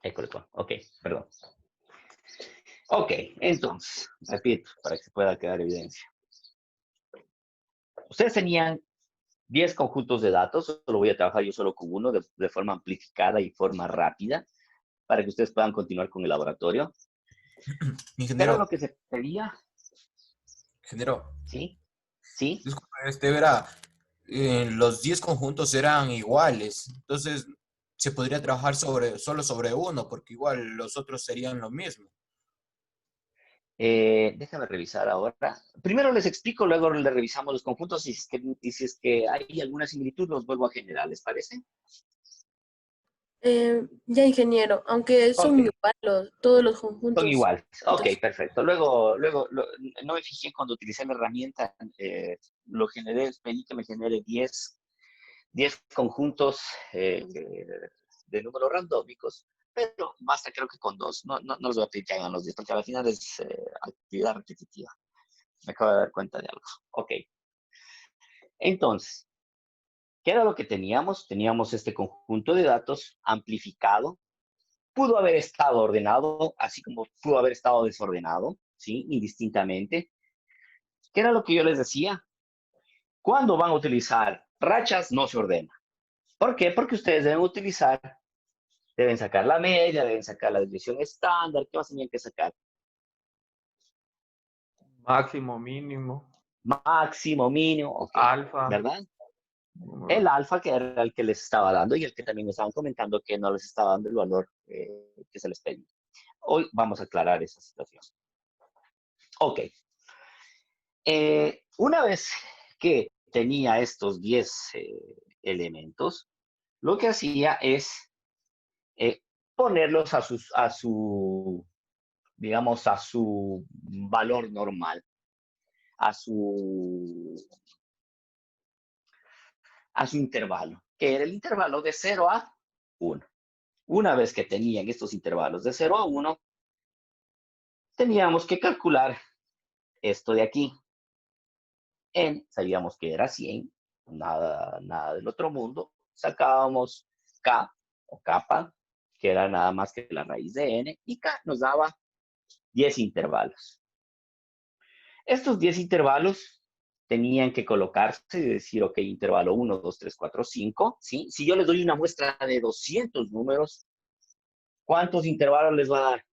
École. Ok, perdón. Ok, entonces, repito, para que se pueda quedar evidencia. Ustedes tenían 10 conjuntos de datos, solo voy a trabajar yo solo con uno de forma amplificada y forma rápida, para que ustedes puedan continuar con el laboratorio. Pero Ingeniero, lo que se pedía, ingeniero, ¿sí? ¿Sí? disculpe, verá, los 10 conjuntos eran iguales, entonces se podría trabajar solo sobre uno, porque igual los otros serían lo mismo. Déjame revisar ahora. Primero les explico, luego le revisamos los conjuntos y si es que hay alguna similitud, los vuelvo a generar, ¿les parece? Ya, ingeniero, aunque Ok, son igual todos los son conjuntos. iguales. Ok, Entonces, perfecto. No me fijé cuando utilicé la herramienta, lo generé, pedí que me genere 10 conjuntos de números randómicos, pero basta creo que con dos. No les voy a pedir que hagan los 10, porque al final es actividad repetitiva. Me acabo de dar cuenta de algo. Ok, entonces, ¿qué era lo que teníamos? Teníamos este conjunto de datos amplificado. Pudo haber estado ordenado, así como pudo haber estado desordenado, ¿sí? Indistintamente. ¿Qué era lo que yo les decía? Cuando van a utilizar rachas, no se ordena. ¿Por qué? Porque ustedes deben sacar la media, deben sacar la desviación estándar. ¿Qué más tenían que sacar? Máximo, mínimo, Máximo, mínimo, ok, alfa, ¿verdad? número. El alfa, que era el que les estaba dando y el que también me estaban comentando que no les estaba dando el valor que se les pedía. Hoy vamos a aclarar esa situación. Ok. Una vez que tenía estos 10 elementos, lo que hacía es eh, ponerlos digamos, a su valor normal, a su, a su intervalo, que era el intervalo de 0 a 1. Una vez que tenían estos intervalos de 0 a 1, teníamos que calcular esto de aquí. Sabíamos que era 100, nada del otro mundo. Sacábamos K o kappa, que era nada más que la raíz de n, y K nos daba 10 intervalos. Estos 10 intervalos tenían que colocarse y decir, ok, intervalo 1, 2, 3, 4, 5, ¿sí? Si yo les doy una muestra de 200 números, ¿cuántos intervalos les va a dar?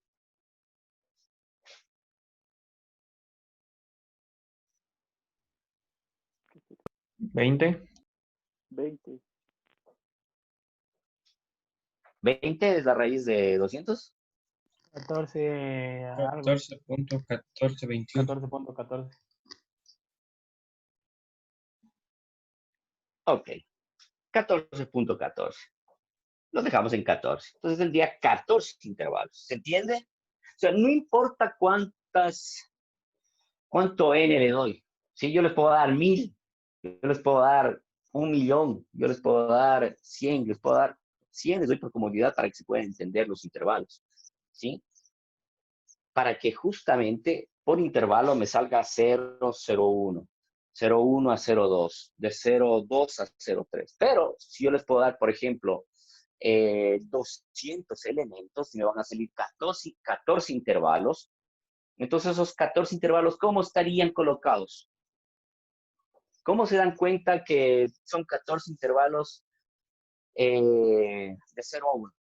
20. 20. 20 es la raíz de 200. 14 algo. 14.1421. 14.14. Ok, 14.14. Los dejamos en 14. Entonces tendría 14 intervalos. ¿Se entiende? O sea, no importa cuánto n le doy. Si yo les puedo dar 1000, yo les puedo dar 1.000.000, yo les puedo dar 100, les puedo dar 100, les doy por comodidad para que se puedan entender los intervalos. ¿Sí? Para que justamente por intervalo me salga 0, 0, 1. 0,1 a 0,2, de 0,2 a 0,3. Pero si yo les puedo dar, por ejemplo, 200 elementos, me van a salir 14 intervalos. Entonces, esos 14 intervalos, ¿cómo estarían colocados? ¿Cómo se dan cuenta que son 14 intervalos de 0 a 1?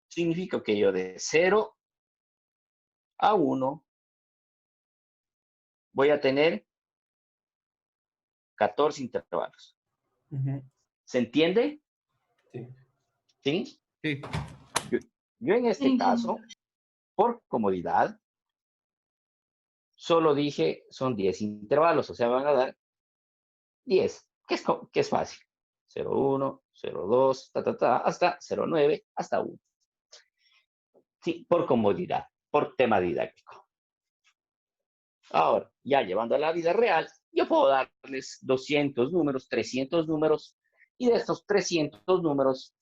Significa que yo de 0 a 1 voy a tener 14 intervalos. ¿Se entiende? Sí. ¿Sí? Sí. Yo en este caso, por comodidad, solo dije son 10 intervalos, o sea, van a dar 10, que es fácil. 0,1, 0,2, hasta 0,9, hasta 1. Sí, por comodidad, por tema didáctico. Ahora, ya llevando a la vida real, yo puedo darles 200 números, 300 números, y de estos 300 números,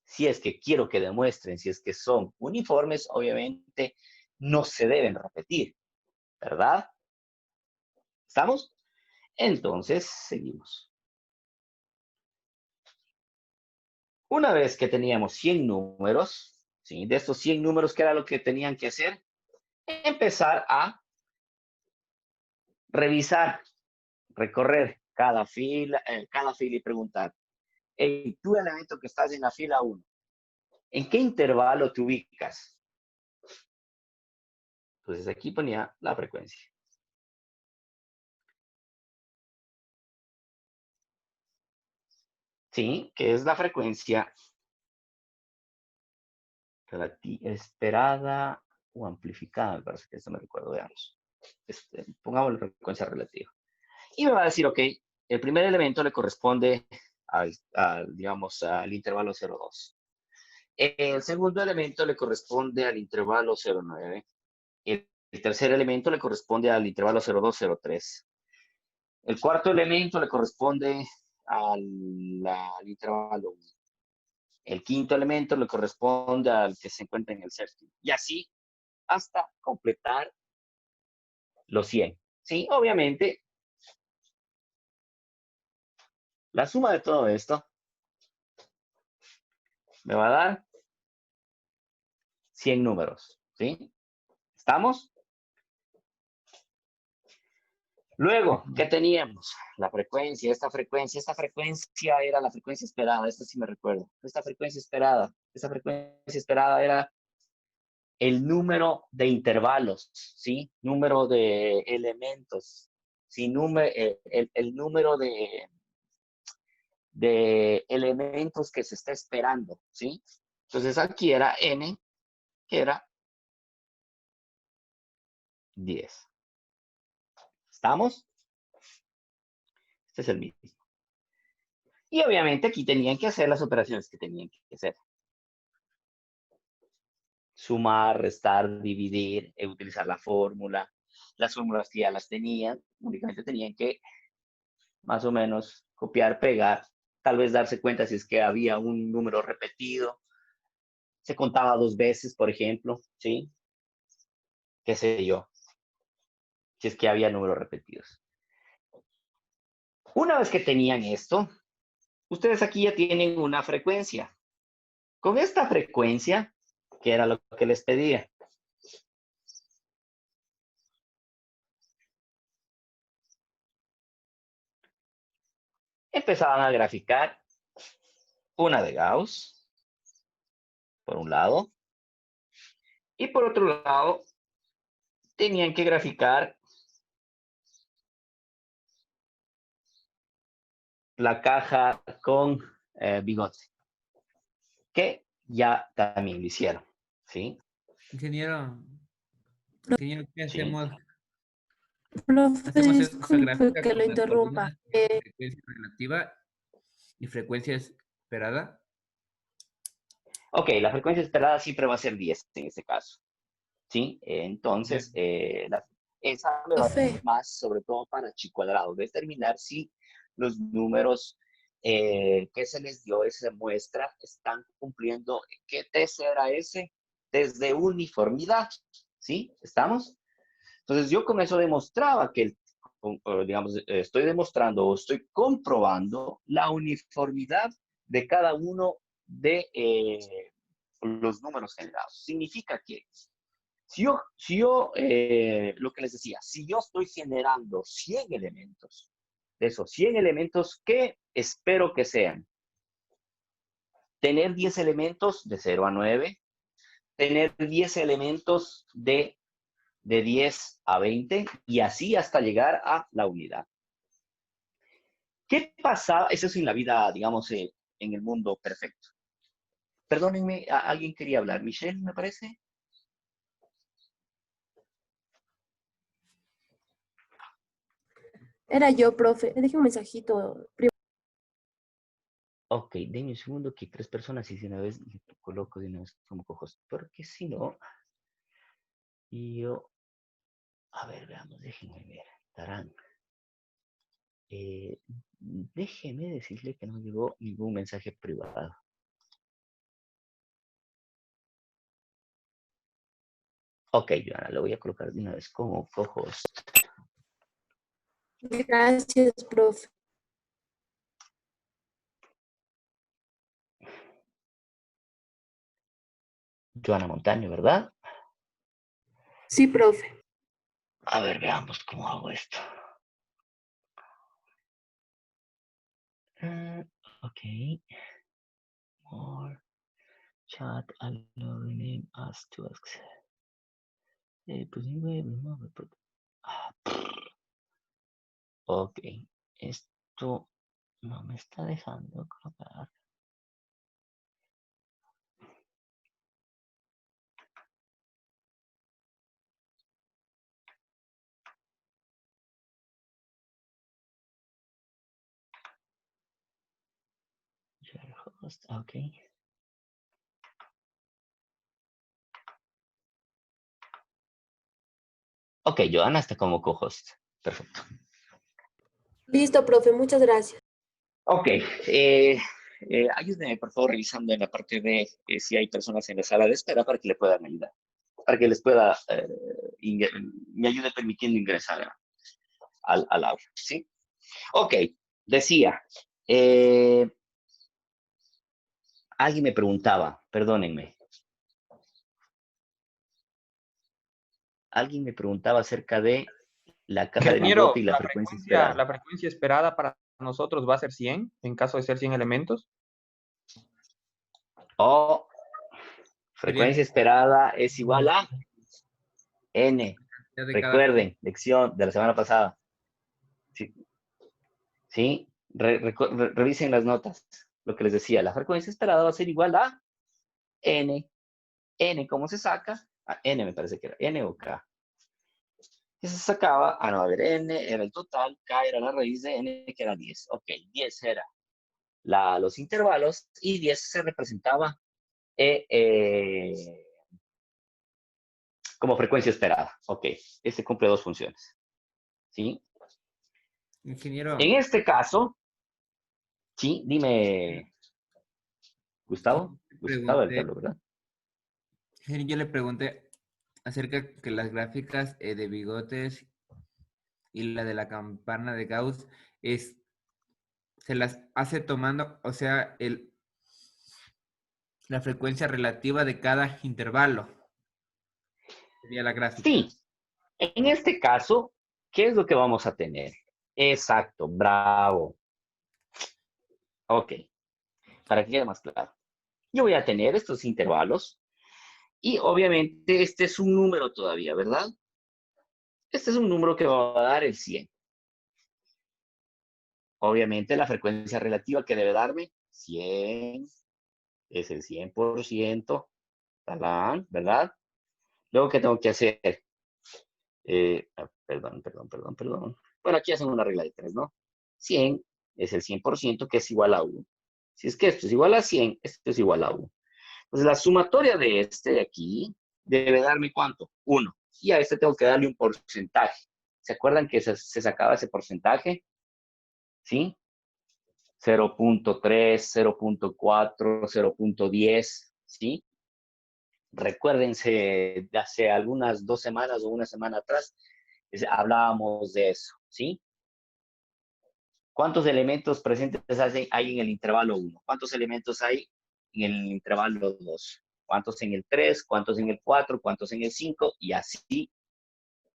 si es que quiero que demuestren, si es que son uniformes, obviamente no se deben repetir, ¿verdad? ¿Estamos? Entonces, seguimos. Una vez que teníamos 100 números, ¿sí? De estos 100 números, ¿qué era lo que tenían que hacer? Empezar a revisar, recorrer cada fila y preguntar, hey, tú elemento que estás en la fila 1, ¿en qué intervalo te ubicas? Entonces aquí ponía la frecuencia. Sí, que es la frecuencia esperada o amplificada, me parece que esto me recuerdo, veamos. Pongamos la frecuencia relativa. Y me va a decir, ok, el primer elemento le corresponde digamos, al intervalo 0,2. El segundo elemento le corresponde al intervalo 0,9. El tercer elemento le corresponde al intervalo 0,2, 0,3. El cuarto elemento le corresponde al intervalo 1. El quinto elemento le corresponde al que se encuentra en el séptimo. Y así hasta completar los 100. Sí, obviamente, la suma de todo esto me va a dar 100 números. ¿Sí? ¿Estamos? Luego, ¿qué teníamos? La frecuencia, esta frecuencia era la frecuencia esperada, esta sí me recuerdo. Esta frecuencia esperada era el número de intervalos, ¿sí? Número de elementos, ¿sí? El número de elementos que se está esperando, ¿sí? Entonces aquí era n, que era 10. ¿Estamos? Este es el mismo. Y obviamente aquí tenían que hacer las operaciones que tenían que hacer. Sumar, restar, dividir, utilizar la fórmula. Las fórmulas que ya las tenían, únicamente tenían que más o menos copiar, pegar, tal vez darse cuenta si es que había un número repetido, se contaba 2 veces, por ejemplo, ¿sí? Qué sé yo, si es que había números repetidos. Una vez que tenían esto, ustedes aquí ya tienen una frecuencia. Con esta frecuencia, que era lo que les pedía, empezaban a graficar una de Gauss, por un lado, y por otro lado, tenían que graficar la caja con bigote, que ya también lo hicieron, ¿sí? Ingeniero, ¿qué Sí. hacemos? Profe, Hacemos esa disculpe gráfica que lo con las interrumpa. columnas de frecuencia relativa y frecuencia esperada. Ok, la frecuencia esperada siempre va a ser 10 en este caso, ¿sí? Entonces, esa me va a Profe, servir más, sobre todo para chi cuadrado, determinar si los números que se les dio esa muestra están cumpliendo. ¿Qué test era ese? Test de uniformidad, ¿sí? ¿Estamos? Entonces, yo con eso demostraba que, digamos, estoy demostrando o estoy comprobando la uniformidad de cada uno de los números generados. Significa que lo que les decía, si yo estoy generando 100 elementos, de esos 100 elementos, ¿qué espero que sean? Tener 10 elementos de 0 a 9, tener 10 elementos de 10 a 20 y así hasta llegar a la unidad. ¿Qué pasaba? Eso es en la vida, digamos, en el mundo perfecto. Perdónenme, alguien quería hablar. Michelle, me parece. era yo, profe. Le dejé un mensajito. Ok, denme un segundo que 3 personas y de una vez le coloco de una vez como cojos. Porque si no, yo... A ver, veamos, déjenme ver. Tarán. Déjeme decirle que no me llegó ningún mensaje privado. Ok, Joana, lo voy a colocar de una vez como cojos. Gracias, profe. Joana Montaño, ¿verdad? Sí, profe. A ver, veamos cómo hago esto. Ok. More chat allow name us to access. Ok. Esto no me está dejando colocar. Share host, ok. Ok, Joana está como co-host. Perfecto. Listo, profe. Muchas gracias. Ok. Ayúdenme, por favor, revisando en la parte de si hay personas en la sala de espera para que le puedan ayudar. Para que les pueda, me ayude permitiendo ingresar al aula, ¿sí? Ok, decía, alguien me preguntaba, perdónenme, alguien me preguntaba acerca de la caja de Ingeniero, bigote y la frecuencia esperada. la frecuencia esperada para nosotros va a ser 100 en caso de ser 100 elementos. O frecuencia esperada es igual a N. Ya de cada- Recuerden, lección de la semana pasada. Sí, ¿sí? Revisen las notas. Lo que les decía, la frecuencia esperada va a ser igual a N. N, ¿cómo se saca? A N me parece que era, N o K. Que se sacaba, no, a ver, N era el total, K era la raíz de N, que era 10. Ok, 10 era los intervalos y 10 se representaba como frecuencia esperada. Ok, este cumple dos funciones. ¿Sí? Ingeniero, En este caso, sí, dime, Gustavo. Gustavo, el que habló, ¿verdad? yo le pregunté acerca que las gráficas de bigotes y la de la campana de Gauss se las hace tomando, o sea, la frecuencia relativa de cada intervalo. Sería la gráfica. Sí, en este caso, ¿qué es lo que vamos a tener? Exacto, bravo. Ok, para que quede más claro. Yo voy a tener estos intervalos y obviamente este es un número todavía, ¿verdad? Este es un número que va a dar el 100. Obviamente la frecuencia relativa que debe darme, 100, es el 100%, talán, ¿verdad? Luego, ¿qué tengo que hacer? Perdón. Bueno, aquí hacen una regla de 3, ¿no? 100 es el 100% que es igual a 1. Si es que esto es igual a 100, esto es igual a 1. Entonces, la sumatoria de este de aquí debe darme ¿cuánto? 1. Y a este tengo que darle un porcentaje. ¿Se acuerdan que se sacaba ese porcentaje? ¿Sí? 0.3, 0.4, 0.10, ¿sí? Recuérdense, de hace algunas 2 semanas o una semana atrás, hablábamos de eso, ¿sí? ¿Cuántos elementos presentes hay en el intervalo 1? ¿Cuántos elementos hay en el intervalo 2? ¿Cuántos en el 3? ¿Cuántos en el 4? ¿Cuántos en el 5? Y así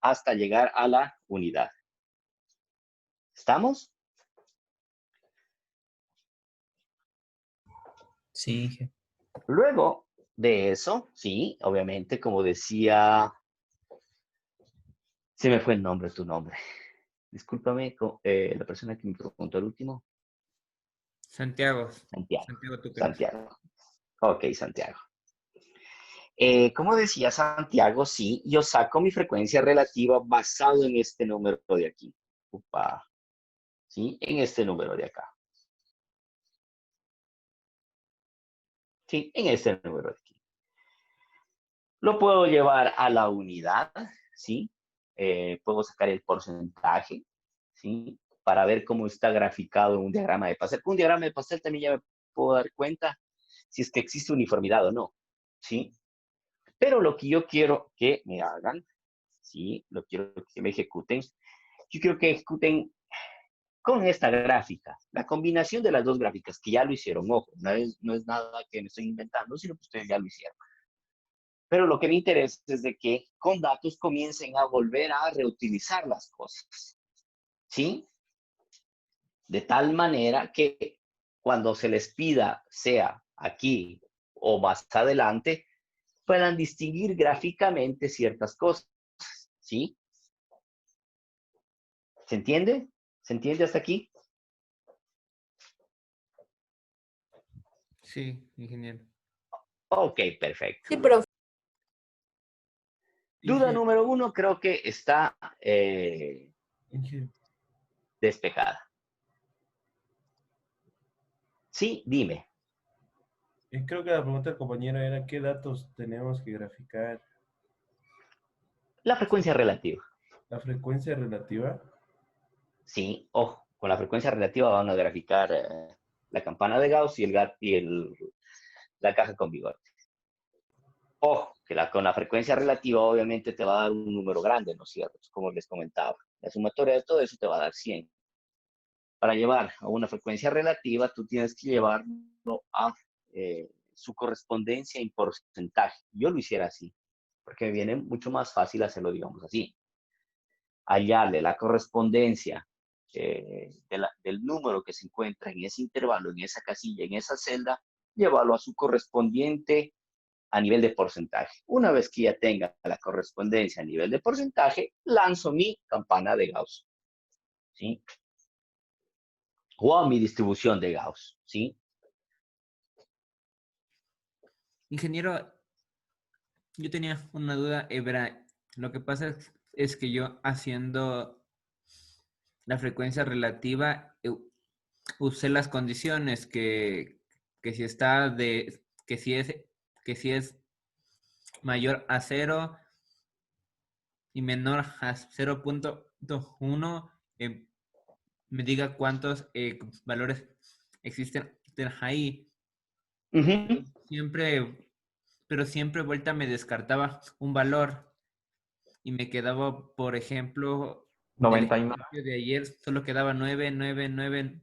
hasta llegar a la unidad. ¿Estamos? Sí. Luego de eso, sí, obviamente, como decía, se me fue el nombre, tu nombre. Discúlpame, la persona que me preguntó el último. Santiago. Santiago. Santiago Tucas. Santiago. Ok, Santiago. Como decía Santiago, sí, yo saco mi frecuencia relativa basado en este número de aquí. Upa. ¿Sí? En este número de acá. Sí, en este número de aquí. Lo puedo llevar a la unidad, ¿sí? Puedo sacar el porcentaje, ¿sí? Para ver cómo está graficado en un diagrama de pastel. Con un diagrama de pastel también ya me puedo dar cuenta si es que existe uniformidad o no, ¿sí? Pero lo que yo quiero que me hagan, ¿sí? Lo quiero que me ejecuten. Yo quiero que ejecuten con esta gráfica, la combinación de las dos gráficas, que ya lo hicieron, ojo, no es nada que me estoy inventando, sino que ustedes ya lo hicieron. Pero lo que me interesa es de que con datos comiencen a volver a reutilizar las cosas, ¿sí? De tal manera que cuando se les pida, sea aquí o más adelante, puedan distinguir gráficamente ciertas cosas, ¿sí? ¿Se entiende? ¿Se entiende hasta aquí? Sí, ingeniero. Ok, perfecto. Sí, profe. Duda Inge- número 1 creo que está Inge- despejada. Sí, dime. Creo que la pregunta del compañero era ¿qué datos tenemos que graficar? La frecuencia relativa. La frecuencia relativa. Sí, ojo, con la frecuencia relativa van a graficar la campana de Gauss y, la caja con bigote. Ojo, que con la frecuencia relativa obviamente te va a dar un número grande, ¿no es cierto? Como les comentaba. La sumatoria de todo eso te va a dar 100. Para llevar a una frecuencia relativa, tú tienes que llevarlo a su correspondencia en porcentaje. Yo lo hiciera así, porque me viene mucho más fácil hacerlo, digamos así. Hallarle la correspondencia del número que se encuentra en ese intervalo, en esa casilla, en esa celda, llevarlo a su correspondiente a nivel de porcentaje. Una vez que ya tenga la correspondencia a nivel de porcentaje, lanzo mi campana de Gauss, ¿sí? O a mi distribución de Gauss, ¿sí? Ingeniero, yo tenía una duda, verá, lo que pasa es que yo haciendo la frecuencia relativa usé las condiciones que si está que si es mayor a 0 y menor a 0.1, me diga cuántos valores existen ahí. Uh-huh. Siempre, pero siempre vuelta me descartaba un valor y me quedaba, por ejemplo, del 99. ejercicio de ayer, solo quedaba 0,09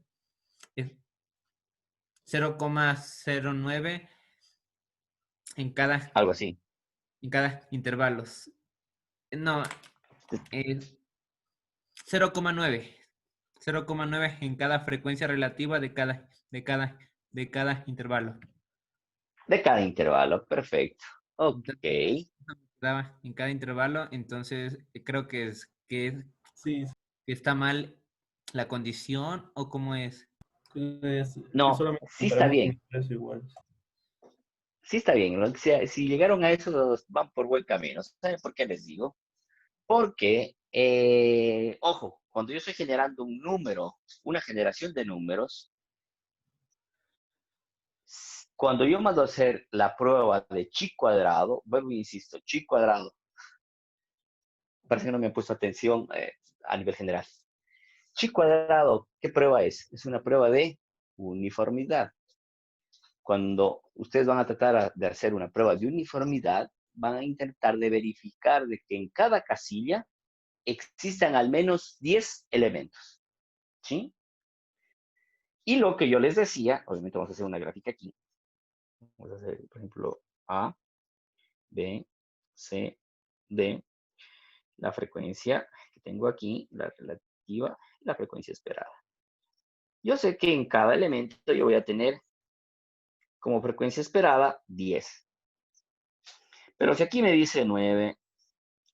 en Algo así. cada intervalos. No, eh, 0,9. 0,9 en cada frecuencia relativa de cada intervalo. De cada intervalo, perfecto. Ok. Entonces, daba en cada intervalo, entonces creo Sí, que está mal la condición o cómo es. que No, solamente sí está comparamos bien. números iguales. Sí está bien. ¿No? Si llegaron a eso, van por buen camino. ¿Saben por qué les digo? Porque, ojo, cuando yo estoy generando un número, una generación de números, cuando yo mando a hacer la prueba de chi cuadrado, vuelvo e insisto, chi cuadrado, parece que no me han puesto atención a nivel general. Chi cuadrado, ¿qué prueba es? Es una prueba de uniformidad. Cuando ustedes van a tratar de hacer una prueba de uniformidad, van a intentar de verificar de que en cada casilla existan al menos 10 elementos, ¿sí? Y lo que yo les decía, obviamente vamos a hacer una gráfica aquí. Vamos a hacer, por ejemplo, A, B, C, D, la frecuencia que tengo aquí, la relativa y la frecuencia esperada. Yo sé que en cada elemento yo voy a tener como frecuencia esperada 10. Pero si aquí me dice 9,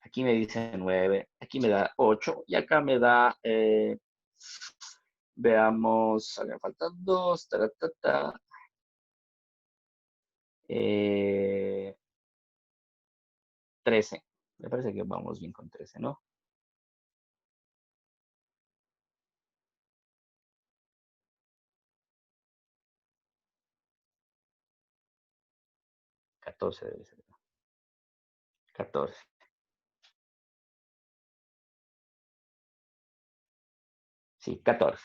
aquí me dice 9, aquí me da 8 y acá me da, veamos, me faltan 2, 13. Me parece que vamos bien con 13, ¿no? ¿14 debe ser? 14. Sí, 14.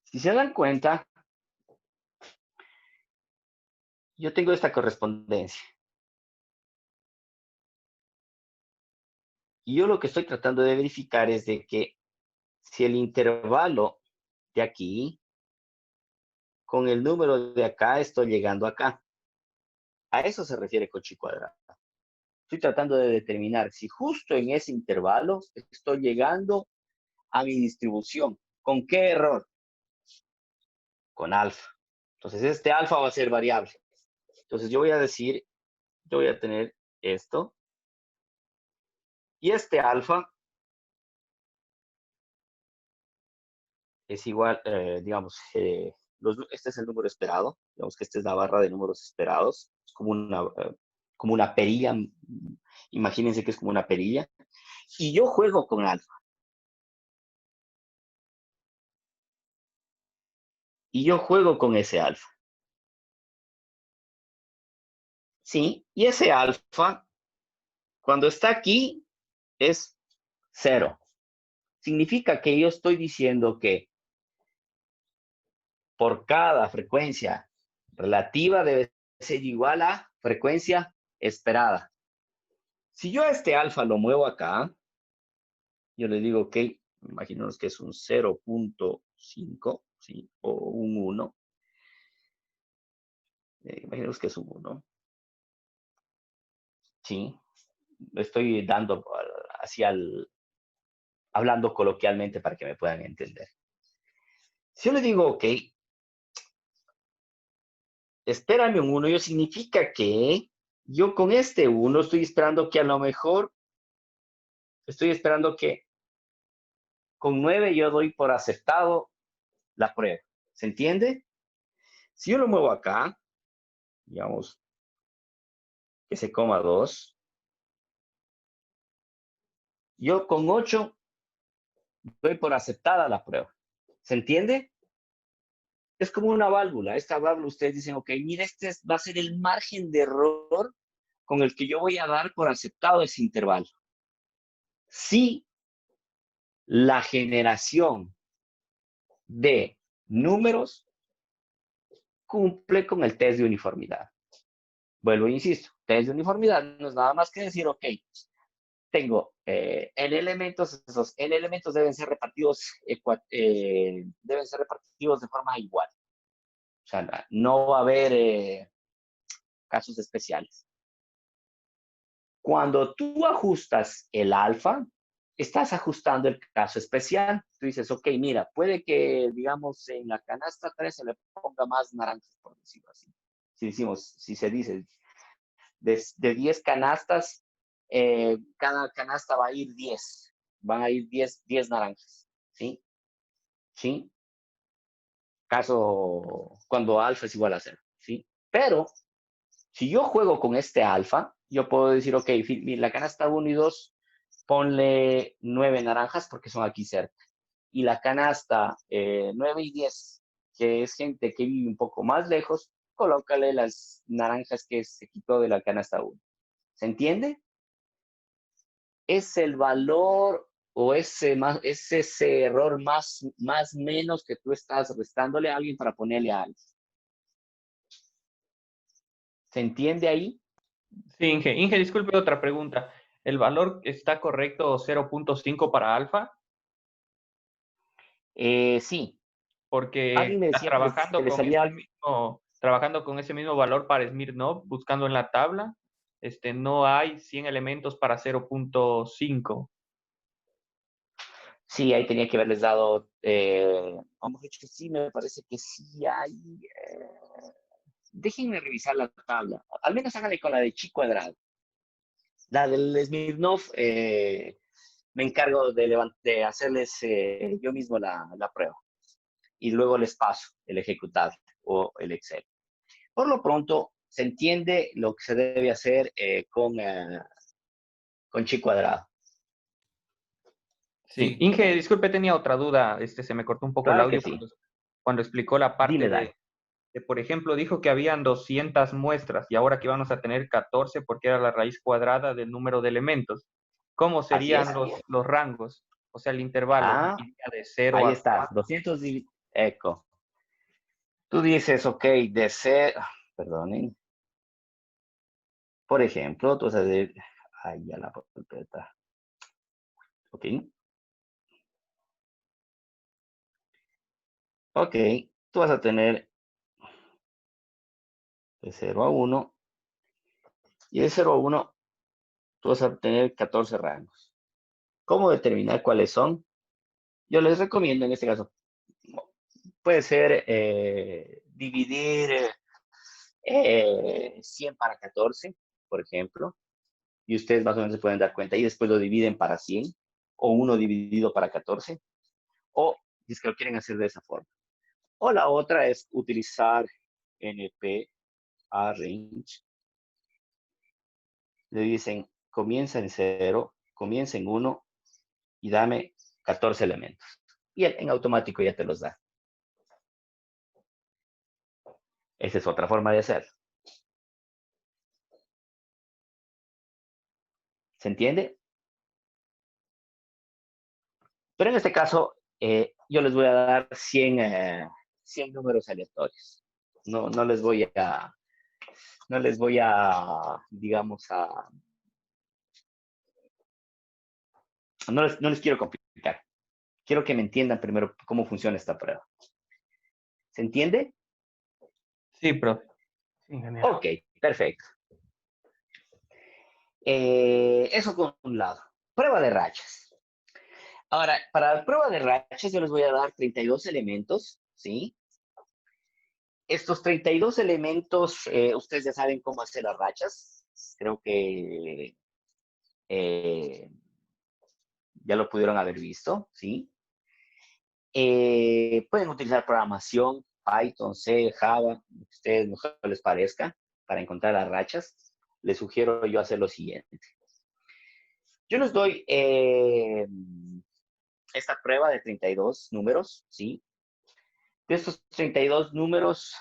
Si se dan cuenta, yo tengo esta correspondencia. Y yo lo que estoy tratando de verificar es de que si el intervalo de aquí con el número de acá estoy llegando acá. A eso se refiere con chi cuadrado. Estoy tratando de determinar si justo en ese intervalo estoy llegando a mi distribución. ¿Con qué error? Con alfa. Entonces, este alfa va a ser variable. Entonces, yo voy a decir, yo voy a tener esto. Y este alfa es igual, digamos, este es el número esperado. Digamos que esta es la barra de números esperados. Es como una perilla. Imagínense que es como una perilla. Y yo juego con alfa. Y yo juego con ese alfa. ¿Sí? Y ese alfa, cuando está aquí, es 0. Significa que yo estoy diciendo que por cada frecuencia relativa debe ser igual a frecuencia esperada. Si yo a este alfa lo muevo acá, yo le digo, ok, imaginemos que es un 0.5, ¿sí? O un 1. Imaginemos que es un 1. ¿Sí? Lo estoy dando hacia hablando coloquialmente para que me puedan entender. Si yo le digo, ok, espérame un 1, yo significa que yo con este 1 estoy esperando que a lo mejor, estoy esperando que con 9 yo doy por aceptado la prueba. ¿Se entiende? Si yo lo muevo acá, digamos, que se coma 2, yo con 8 doy por aceptada la prueba. ¿Se entiende? Es como una válvula. Esta válvula ustedes dicen, ok, mira, este va a ser el margen de error con el que yo voy a dar por aceptado ese intervalo. Si la generación de números cumple con el test de uniformidad. Vuelvo e insisto, test de uniformidad no es nada más que decir, ok, tengo n elementos, esos n elementos deben ser repartidos de forma igual. O sea, no va a haber casos especiales. Cuando tú ajustas el alfa, estás ajustando el caso especial. Tú dices, ok, mira, puede que, digamos, en la canasta 3 se le ponga más naranjas, por decirlo así. Si se dice, de 10 canastas, cada canasta va a ir 10. Van a ir 10 naranjas. ¿Sí? ¿Sí? Caso cuando alfa es igual a 0. ¿Sí? Pero, si yo juego con este alfa, yo puedo decir, ok, la canasta 1 y 2, ponle 9 naranjas porque son aquí cerca. Y la canasta 9 y 10, que es gente que vive un poco más lejos, colócale las naranjas que se quitó de la canasta 1. ¿Se entiende? Es el valor o es ese error más menos que tú estás restándole a alguien para ponerle a alguien. ¿Se entiende ahí? Sí, Inge. Inge, disculpe, otra pregunta. ¿El valor está correcto 0.5 para alfa? Sí. Porque Alguien me estás decía que le salía... trabajando con ese mismo valor para Smirnov, buscando en la tabla, no hay 100 elementos para 0.5. Sí, ahí tenía que haberles dado... vamos a decir que sí, me parece que sí hay... déjenme revisar la tabla. Al menos háganle con la de chi cuadrado. La del Smirnov, me encargo de hacerles yo mismo la prueba. Y luego les paso el ejecutable o el Excel. Por lo pronto, se entiende lo que se debe hacer con chi cuadrado. Sí. Sí. Inge, disculpe, tenía otra duda. Se me cortó un poco el Claro que audio sí. cuando explicó la parte Dime, Dani. por ejemplo, dijo que habían 200 muestras y ahora que vamos a tener 14 porque era la raíz cuadrada del número de elementos. ¿Cómo Así serían es. los rangos? O sea, el intervalo Ah, iría de 0 ahí a está. 4. 200 eco. Tú dices, ok, de ser... Perdonen. Por ejemplo, tú vas a decir... Ay, ya la papeleta. Ok. Ok. Tú vas a tener de 0 a 1. Y de 0 a 1 tú vas a obtener 14 rangos. ¿Cómo determinar cuáles son? Yo les recomiendo en este caso, puede ser dividir 100 para 14, por ejemplo, y ustedes más o menos se pueden dar cuenta, y después lo dividen para 100, o 1 dividido para 14, o si es que lo quieren hacer de esa forma. O la otra es utilizar NP arrange. Le dicen, comienza en 0, comienza en 1 y dame 14 elementos. Y él en automático ya te los da. Esa es otra forma de hacerlo. ¿Se entiende? Pero en este caso, yo les voy a dar 100 números aleatorios. No les voy a, digamos, no les quiero complicar. Quiero que me entiendan primero cómo funciona esta prueba. ¿Se entiende? Sí, profe. Sí, genial. Ok, perfecto. Eso por un lado. Prueba de rachas. Ahora, para la prueba de rachas yo les voy a dar 32 elementos, ¿sí? Estos 32 elementos, ustedes ya saben cómo hacer las rachas. Creo que ya lo pudieron haber visto, ¿sí? Pueden utilizar programación, Python, C, Java, lo que a ustedes mejor les parezca, para encontrar las rachas. Les sugiero yo hacer lo siguiente. Yo les doy esta prueba de 32 números, ¿sí? De estos 32 números,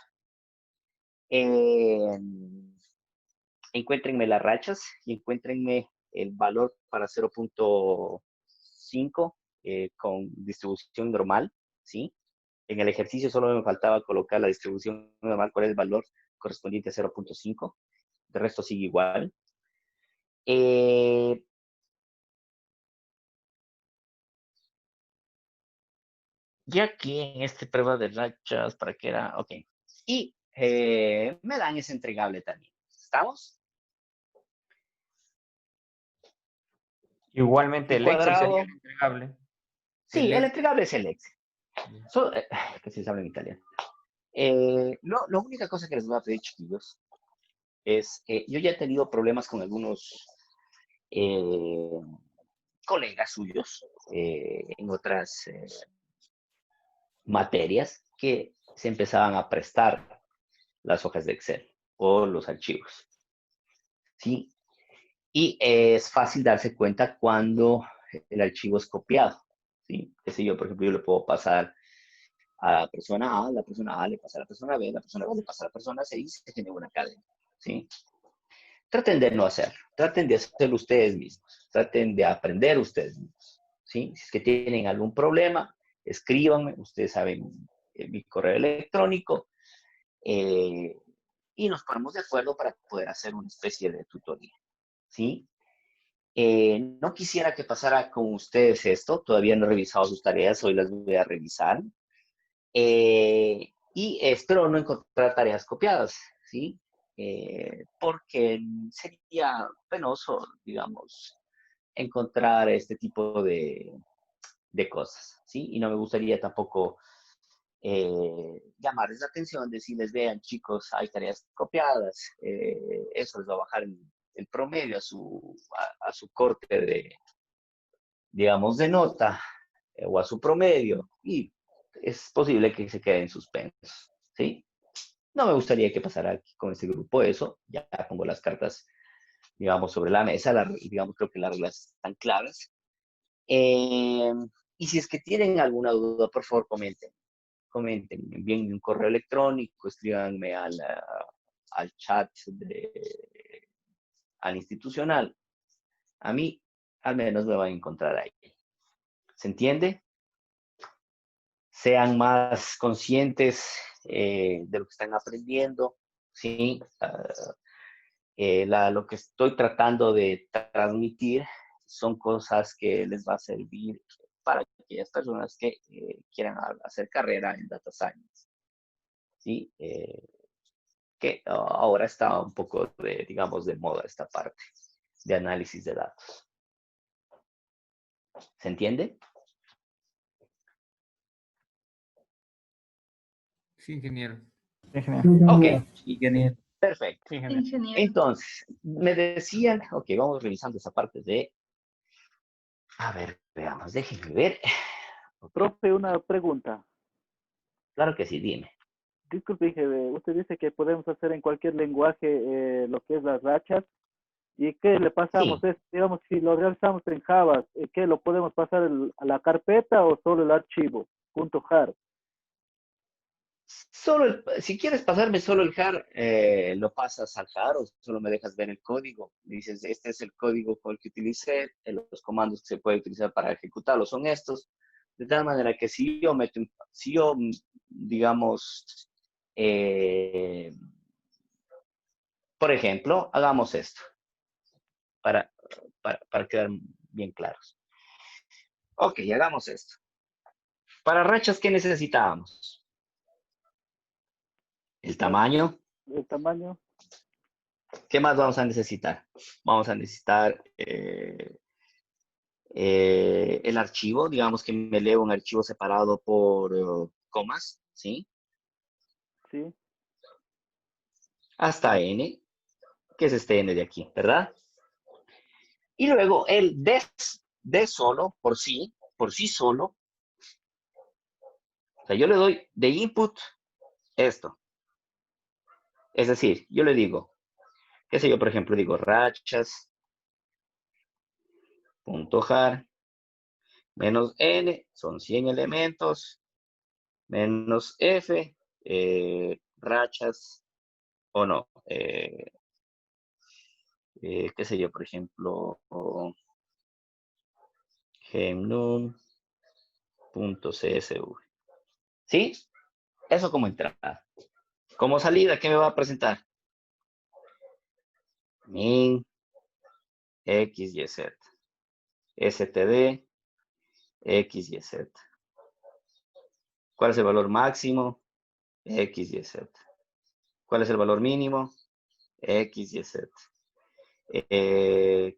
encuéntrenme las rachas y encuéntrenme el valor para 0.5 con distribución normal, ¿sí? En el ejercicio solo me faltaba colocar la distribución normal, cuál es el valor correspondiente a 0.5. De resto sigue igual. Y aquí en este prueba de rachas, ¿para qué era? Ok. Y me dan ese entregable también. ¿Estamos? Igualmente El el Excel sería cuadrado. el entregable. Sí, el Ex- entregable es el Excel. Que se habla en italiano. La única cosa que les voy a pedir, chiquillos, es que yo ya he tenido problemas con algunos colegas suyos en otras materias que se empezaban a prestar las hojas de Excel o los archivos. ¿Sí? Y es fácil darse cuenta cuando el archivo es copiado. ¿Sí? Que si yo, por ejemplo, yo le puedo pasar a la persona A le pasa a la persona B le pasa a la persona C y se genera una cadena. ¿Sí? Traten de no hacerlo, traten de hacerlo ustedes mismos, traten de aprender ustedes mismos. ¿Sí? Si es que tienen algún problema, escríbanme, ustedes saben mi correo electrónico y nos ponemos de acuerdo para poder hacer una especie de tutoría. ¿Sí? No quisiera que pasara con ustedes esto, todavía no he revisado sus tareas, hoy las voy a revisar. Y espero no encontrar tareas copiadas, ¿sí? Porque sería penoso, digamos, encontrar este tipo de cosas, ¿sí? Y no me gustaría tampoco llamarles la atención, decirles, vean chicos, hay tareas copiadas, eso les va a bajar el promedio a su corte de, digamos, de nota o a su promedio y es posible que se queden suspensos, ¿sí? No me gustaría que pasara aquí con este grupo eso, ya pongo las cartas, digamos, sobre la mesa, digamos, creo que las reglas están claras. Y si es que tienen alguna duda, por favor, comenten, envíenme un correo electrónico, escríbanme al chat al institucional. A mí, al menos me van a encontrar ahí. ¿Se entiende? Sean más conscientes de lo que están aprendiendo, ¿sí? Lo que estoy tratando de transmitir son cosas que les va a servir para aquellas personas que quieran hacer carrera en Data Science, ¿sí? Que ahora está un poco digamos, de moda esta parte. de análisis de datos. ¿Se entiende? Sí, ingeniero. Ok, Ingeniero. perfecto. Sí, ingeniero. Entonces, me decían, ok, vamos revisando esa parte de, a ver, veamos, déjenme ver. Profe, una pregunta. Claro que sí, dime. Disculpe, usted dice que podemos hacer en cualquier lenguaje lo que es las rachas. ¿Y qué le pasamos? Sí, Digamos, si lo realizamos en Java, ¿qué lo podemos pasar a la carpeta o solo el archivo? .jar. si quieres pasarme solo el JAR, lo pasas al JAR o solo me dejas ver el código. Dices, este es el código con el que utilicé, los comandos que se puede utilizar para ejecutarlo son estos. De tal manera que si yo digamos, por ejemplo, hagamos esto para, para quedar bien claros. Ok, hagamos esto. Para rachas, ¿qué necesitábamos? El tamaño. El tamaño. ¿Qué más vamos a necesitar? Vamos a necesitar el archivo, digamos que me leo un archivo separado por comas, ¿sí? Sí, Hasta n, que es este n de aquí, ¿verdad? Y luego el de solo, por sí solo. O sea, yo le doy de input esto. Es decir, yo le digo, qué sé yo, por ejemplo, digo rachas.jar menos n, son 100 elementos, menos f, rachas, o no, qué sé yo, por ejemplo, gemnum.csv. ¿Sí? Eso como entrada. Como salida, ¿qué me va a presentar? Min, x, y, z. std, x, y, z. ¿Cuál es el valor máximo? X, y, z. ¿Cuál es el valor mínimo? X, y, z.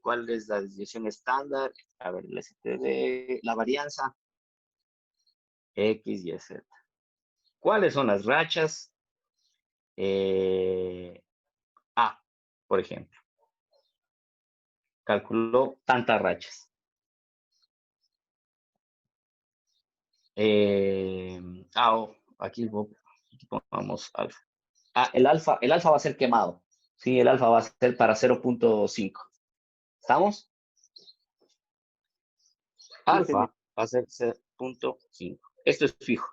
¿Cuál es la desviación estándar? A ver, el std, la varianza. X, y, z. ¿Cuáles son las rachas? A, por ejemplo. Calculó tantas rachas. Aquí pongamos alfa. El alfa va a ser quemado. Sí, el alfa va a ser para 0.5. ¿Estamos? Alfa va a ser 0.5. Esto es fijo.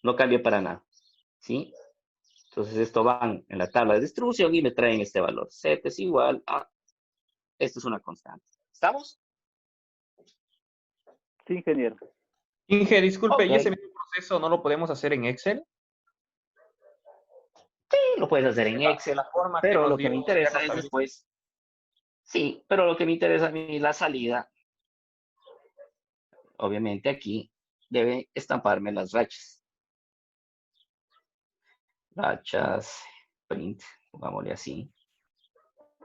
No cambia para nada. ¿Sí? Entonces, esto van en la tabla de distribución y me traen este valor. Z es igual a... Esto es una constante. ¿Estamos? sí, ingeniero. Inge, disculpe, Ok. ¿y ese mismo proceso no lo podemos hacer en Excel? Sí, lo puedes hacer en Excel, La forma que pero nos lo que dio me ya interesa nos es habilita. después. Sí, pero lo que me interesa a mí, la salida, obviamente aquí debe estamparme las rachas. Rachas, print, pongámosle así.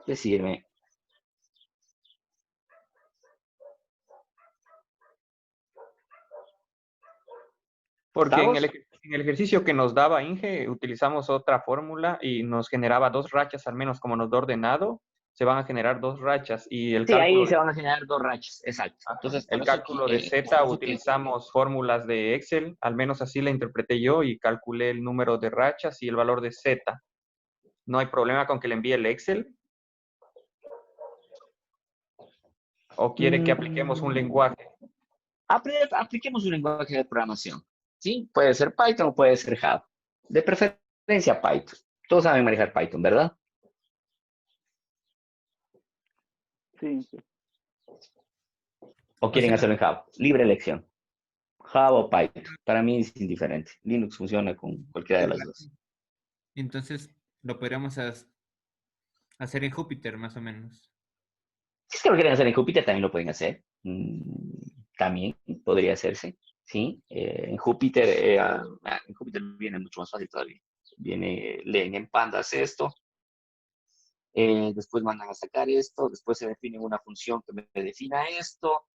Decirme, Porque ¿estamos? en el ejercicio que nos daba Inge, utilizamos otra fórmula y nos generaba 2 rachas, al menos como nos da ordenado, se van a generar 2 rachas y Sí, ahí se van a generar dos rachas, exacto. Entonces, por el eso aquí, cálculo de Z utilizamos fórmulas de Excel, al menos así la interpreté yo y calculé el número de rachas y el valor de Z. ¿No hay problema con que le envíe el Excel? ¿O quiere que apliquemos un lenguaje? apliquemos un lenguaje de programación. ¿Sí? Puede ser Python o puede ser Java. De preferencia Python. Todos saben manejar Python, ¿verdad? Sí, sí. ¿O O quieren sea, hacerlo en Java? Libre elección. Java o Python. Para mí es indiferente. Linux funciona con cualquiera de las dos. entonces lo podríamos hacer en Júpiter, más o menos. Si es que lo quieren hacer en Júpiter, también lo pueden hacer. También podría hacerse. ¿Sí? En Júpiter viene mucho más fácil todavía. Leen en pandas esto. Después mandan a sacar esto, después se define una función que me defina esto.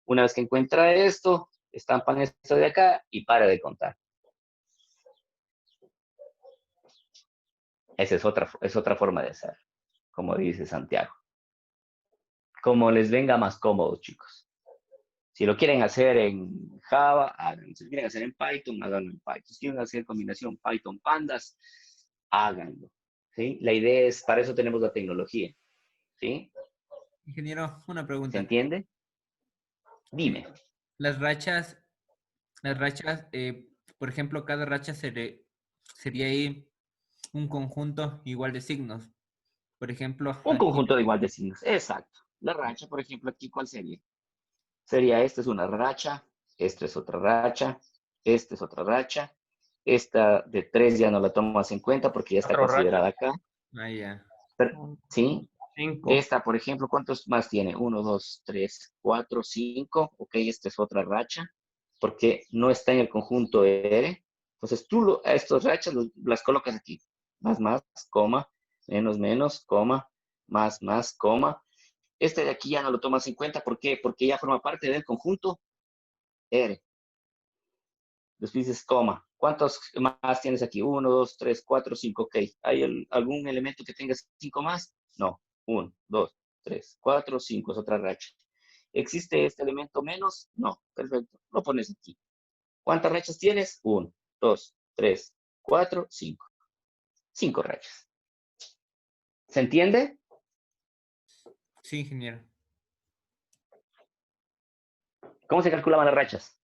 Una vez que encuentra esto, estampan esto de acá y para de contar. Esa es otra forma de hacer, como dice Santiago. Como les venga más cómodo, chicos. Si lo quieren hacer en Java, háganlo. Si lo quieren hacer en Python, háganlo en Python. Si quieren hacer combinación Python-Pandas, háganlo. ¿Sí? La idea es, para eso tenemos la tecnología. ¿Sí? Ingeniero, una ¿Se pregunta. entiende? Dime. Las rachas, por ejemplo, cada racha sería ahí un conjunto igual de signos. Por ejemplo, Un aquí, conjunto de igual de signos. Exacto. La racha, por ejemplo, aquí, ¿cuál sería? Sería, esta es una racha, esta es otra racha, esta es otra racha. Esta de 3 ya no la tomas en cuenta porque ya está 4 rachas. considerada acá. ya. ¿Sí? 5. Esta, por ejemplo, ¿cuántos más tiene? 1, 2, 3, 4, 5. Ok, esta es otra racha, porque no está en el conjunto R. Entonces tú a estas rachas las colocas aquí. Más, coma, menos, coma, más, coma. Este de aquí ya no lo tomas en cuenta. ¿Por qué? Porque ya forma parte del conjunto R. Después dices, coma. ¿Cuántos más tienes aquí? 1, 2, 3, 4, 5. Ok. ¿Hay algún elemento que tenga 5 más? No. 1, 2, 3, 4, 5. Es otra racha. ¿Existe este elemento menos? No. Perfecto. Lo pones aquí. ¿Cuántas rachas tienes? 1, 2, 3, 4, 5. 5 rachas. ¿Se entiende? Sí, ingeniero. ¿Cómo se calculaban las rachas?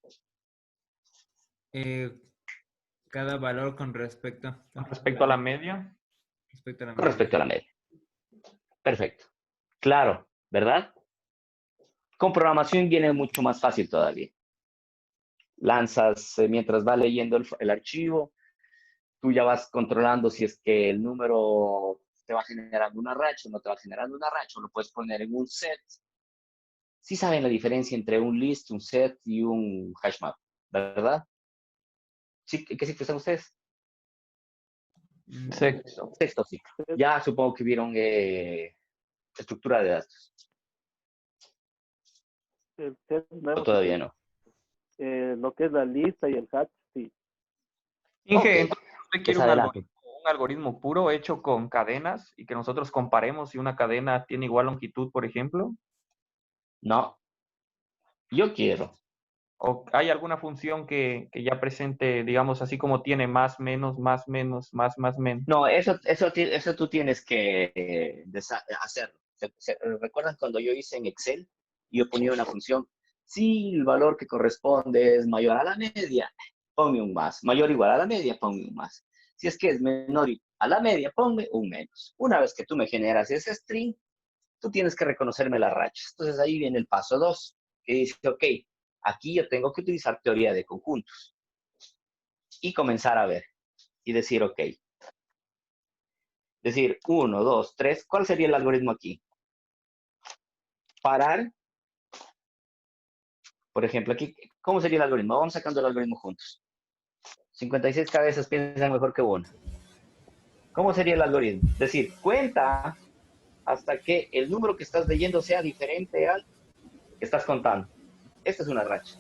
Cada valor con respecto Respecto a la media. respecto a la Con media. respecto a la media. Perfecto. Claro, ¿verdad? Con programación viene mucho más fácil todavía. Lanzas, mientras va leyendo el archivo, tú ya vas controlando si es que el número te va generando una racha o no te va generando una racha, o lo puedes poner en un set. Sí saben la diferencia entre un list, un set y un hash map, ¿verdad? ¿Sí? ¿Qué ciclo están ustedes? Sexto. Sexto ciclo. Ya supongo que vieron estructura de datos. El set O nuevo que todavía no. lo que es la lista y el hash, sí. Inge, Ok, entonces usted quiere les adelanto. un algoritmo puro hecho con cadenas y que nosotros comparemos si una cadena tiene igual longitud, por ejemplo. No, yo quiero. ¿O hay alguna función que ya presente, digamos, así como tiene más, menos, más, menos, más, menos? No, eso tú tienes que hacerlo. ¿Recuerdan cuando yo hice en Excel? Yo ponía una función, si el valor que corresponde es mayor a la media, ponme un más. Mayor o igual a la media, ponme un más. Si es que es menor a la media, ponme un menos. Una vez que tú me generas ese string, tú tienes que reconocerme las rachas. Entonces ahí viene el paso 2, que dice, ok, aquí yo tengo que utilizar teoría de conjuntos y comenzar a ver y decir, ok, decir 1, 2, 3, ¿cuál sería el algoritmo aquí? Parar, por ejemplo, aquí, ¿cómo sería el algoritmo? Vamos sacando el algoritmo juntos. 56 cabezas piensan mejor que una. ¿Cómo sería el algoritmo? Es decir, cuenta hasta que el número que estás leyendo sea diferente al que estás contando. Esta es una racha.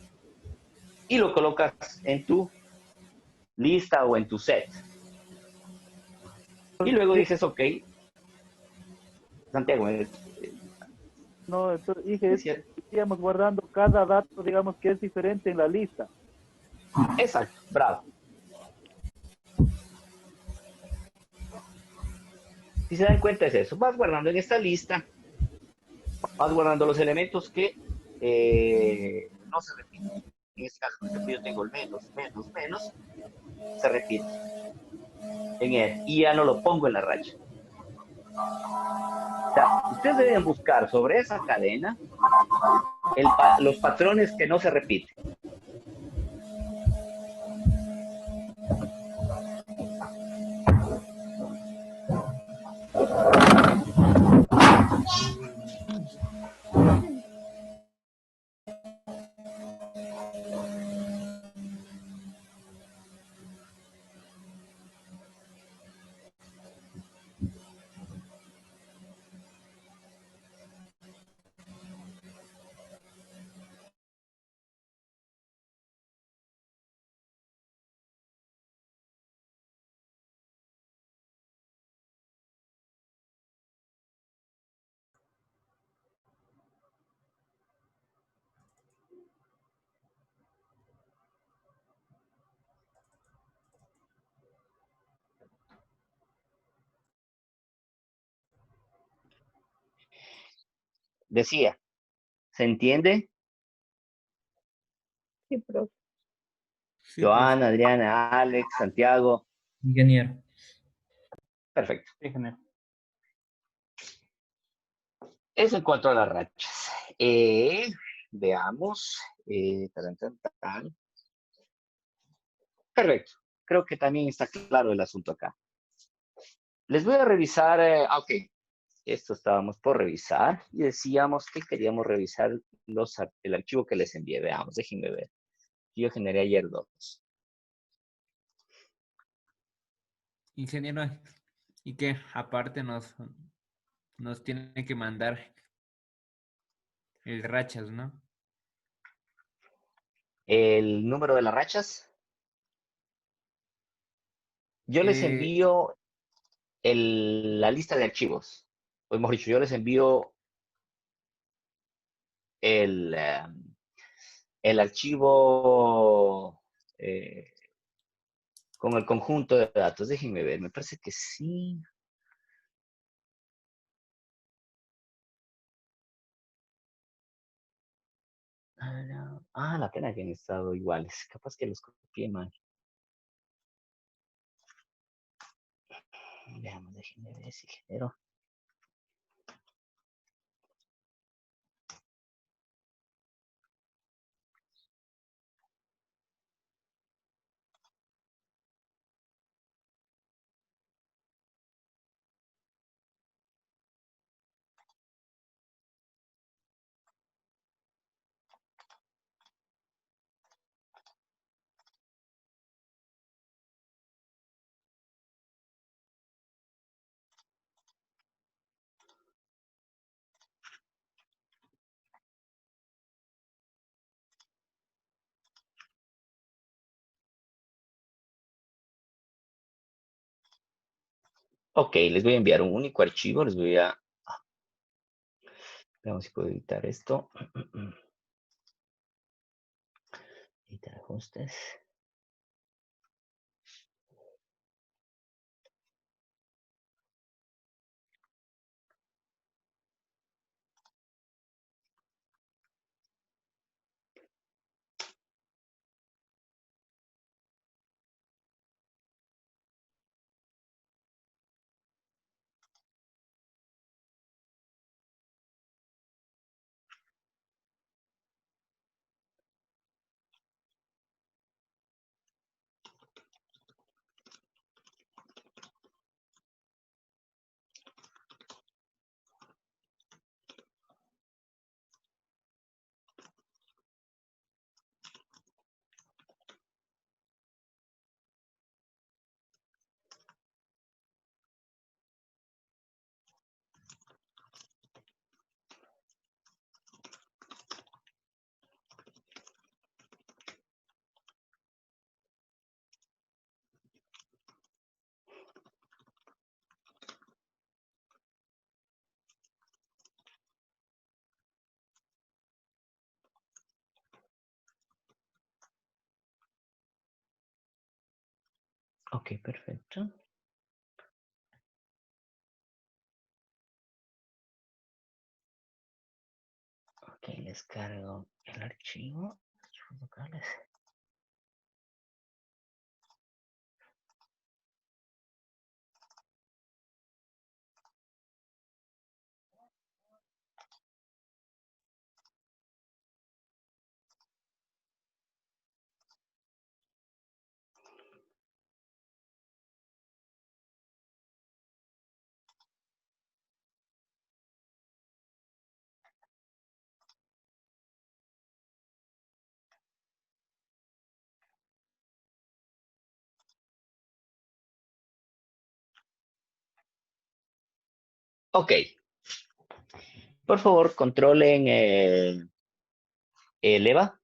Y lo colocas en tu lista o en tu set. Y luego dices, ok, Santiago, No, entonces dije, es cierto. iríamos guardando cada dato, digamos, que es diferente en la lista. Exacto, bravo. Si se dan cuenta es eso, vas guardando en esta lista, vas guardando los elementos que no se repiten. En este caso, por ejemplo, yo tengo el menos, se repite en él y ya no lo pongo en la racha. O sea, ustedes deben buscar sobre esa cadena los patrones que no se repiten. Decía, ¿se entiende? Sí, profe. Sí, profe. Joana, Adriana, Alex, Santiago. Ingeniero. Perfecto. Sí, ingeniero. Eso en cuanto a las rachas. Veamos. Tan, tan, tan. Perfecto. Creo que también está claro el asunto acá. Les voy a revisar. Ok. Esto estábamos por revisar y decíamos que queríamos revisar el archivo que les envié. Veamos, déjenme ver. Yo generé ayer dos. Ingeniero, y que aparte nos tiene que mandar el rachas, ¿no? El número de las rachas. Yo les Eh, envío la lista de archivos. O mejor dicho, yo les envío el, el archivo con el conjunto de datos. Déjenme ver, me parece que sí. La pena que han estado iguales. Capaz que los copié mal. Veamos, déjenme ver si genero. Ok, les voy a enviar un único archivo. Les voy a... Veamos si puedo editar esto. Editar ajustes. Ok, perfecto. Ok, les cargo el archivo. Archivos locales. Ok. Por favor, controlen el EVA.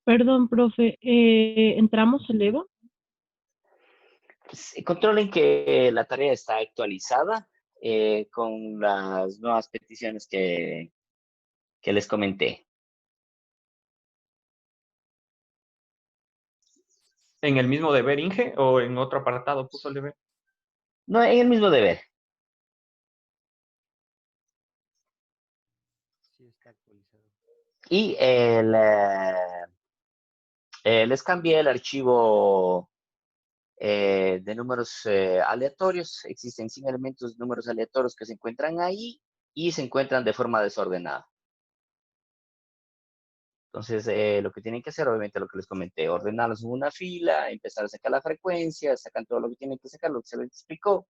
Perdón, profe, ¿entramos el EVA? Controlen que la tarea está actualizada con las nuevas peticiones que les comenté. ¿En el mismo deber, Inge, o en otro apartado puso el deber? No, en el mismo deber. Sí, está actualizado. Y les cambié el archivo de números aleatorios. Existen 100 elementos de números aleatorios que se encuentran ahí y se encuentran de forma desordenada. Entonces, lo que tienen que hacer, obviamente, lo que les comenté, ordenarlos en una fila, empezar a sacar la frecuencia, sacan todo lo que tienen que sacar, lo que se les explicó,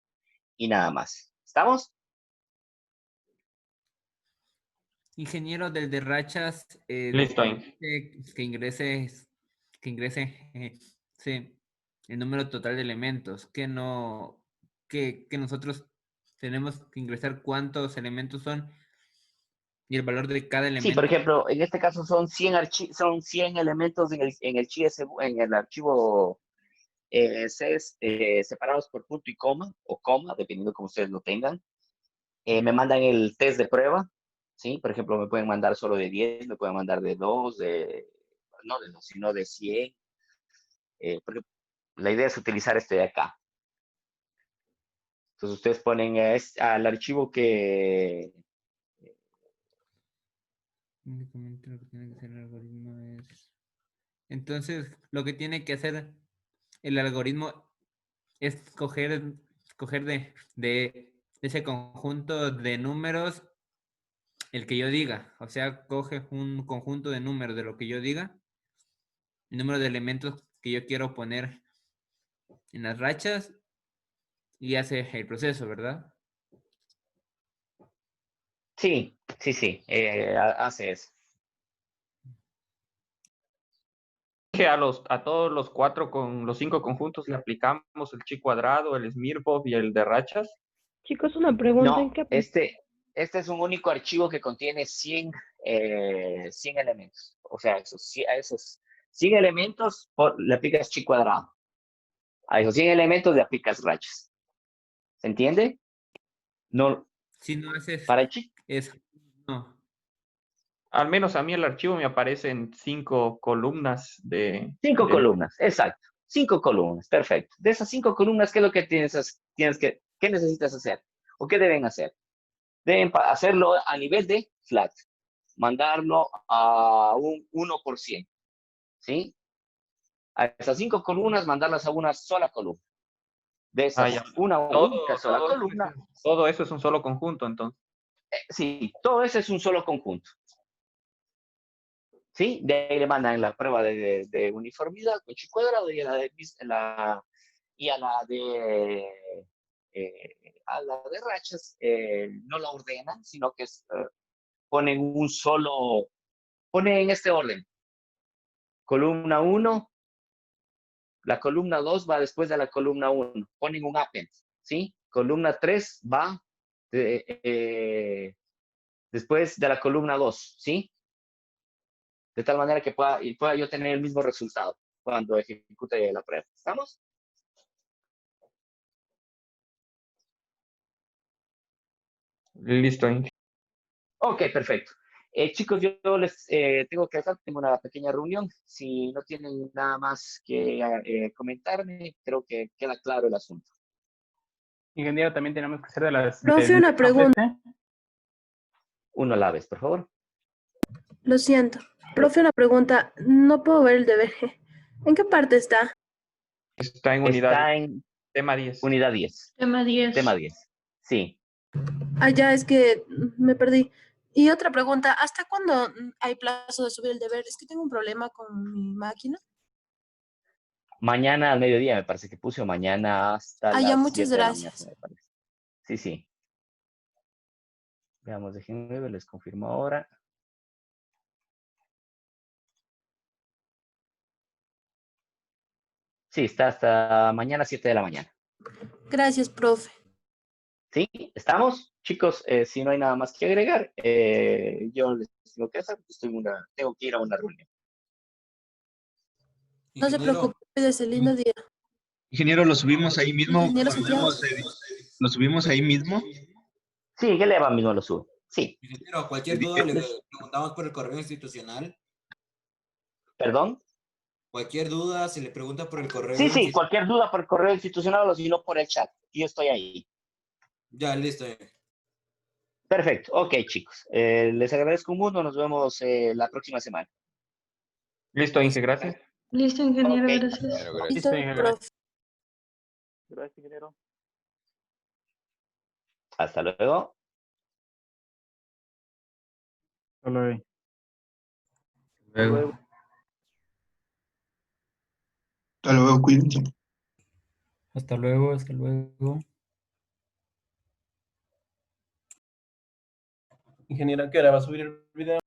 y nada más. ¿Estamos? Ingeniero del de rachas, Listo, Inge. que ingrese sí, el número total de elementos, que no, que nosotros tenemos que ingresar cuántos elementos son y el valor de cada Sí, elemento. por ejemplo, en este caso son 100, son 100 elementos en el archivo separados por punto y coma, o coma, dependiendo como ustedes lo tengan. Me mandan el test de prueba, ¿sí? Por ejemplo, me pueden mandar solo de 10, me pueden mandar de 2, no de 2, sino de 100. Porque la idea es utilizar este de acá. Entonces, ustedes ponen al archivo que... Únicamente lo que tiene que hacer el algoritmo es... Entonces, lo que tiene que hacer el algoritmo es coger de ese conjunto de números el que yo diga. O sea, coge un conjunto de números de lo que yo diga, el número de elementos que yo quiero poner en las rachas y hace el proceso, ¿verdad? Sí, sí, sí, hace eso. Que a todos los con los 5 conjuntos le aplicamos el chi cuadrado, el Smirnov y el de rachas. Chicos, una pregunta. ¿En No, qué este es un único archivo que contiene 100 elementos. O sea, a esos 100 elementos le aplicas chi cuadrado. A esos 100 elementos le aplicas rachas. ¿Se entiende? No, Si no haces para chi. eso, no. Al menos a mí el archivo me aparece en 5 columnas de... 5 columnas, exacto. 5 columnas, perfecto. De esas 5 columnas, ¿qué es lo que qué necesitas hacer? ¿O qué deben hacer? Deben hacerlo a nivel de flat. Mandarlo a un 1%. ¿Sí? A esas 5 columnas, mandarlas a una sola columna. De esas, ya. una única sola columna. Todo eso es un solo conjunto, entonces. Sí, todo eso es un solo conjunto. ¿Sí? De ahí le mandan la prueba de uniformidad con chi cuadrado y a la de rachas no la ordenan, sino que ponen ponen en este orden. Columna 1, la columna 2 va después de la columna 1. Ponen un append, ¿sí? Columna 3 va después de la columna 2, ¿sí? De tal manera que pueda yo tener el mismo resultado cuando ejecute la prueba. ¿Estamos? Listo, Inge. Ok, perfecto. Chicos, yo les tengo que dejar, tengo una pequeña reunión. Si no tienen nada más que comentarme, creo que queda claro el asunto. Ingeniero, también tenemos que hacer de las... Profe, una pregunta. Uno a la vez, por favor. Lo siento. Profe, una pregunta. No puedo ver el deber. ¿En qué parte está? Está en unidad. Está en Tema 10. unidad 10. Tema 10. Tema 10. Sí. Ah, ya, es que me perdí. Y otra pregunta. ¿Hasta cuándo hay plazo de subir el deber? Es que tengo un problema con mi máquina. Mañana al mediodía, me parece que puse, o mañana hasta Ah, ya, las muchas 7 de la mañana, gracias. me parece. Sí, sí. Veamos, déjenme ver, les confirmo ahora. Sí, está hasta mañana 7 de la mañana. Gracias, profe. ¿Sí? ¿Estamos? Chicos, si no hay nada más que agregar, yo les tengo que hacer, tengo que ir a una reunión. No se Ingeniero, preocupe, cuídese, lindo día. Ingeniero, lo subimos ahí mismo. Ingeniero Santiago. Lo subimos ahí mismo. Sí, que le va mismo lo subo. Sí. Ingeniero, cualquier duda le preguntamos por el correo institucional. ¿Perdón? Cualquier duda se le pregunta por el correo Sí, institucional. cualquier duda por correo institucional o si no por el chat. Yo estoy ahí. Ya, listo. Perfecto. Ok, chicos. Les agradezco un mundo. Nos vemos la próxima semana. Listo, Inge, gracias. Listo, ingeniero, Ok. gracias. Ingeniero, gracias. Listo, ingeniero. profe. Gracias, ingeniero. Hasta luego. Solo ahí. Hasta luego. Hasta luego, cuídense. Hasta luego, hasta luego. Ingeniera, ¿qué hora va a subir el video?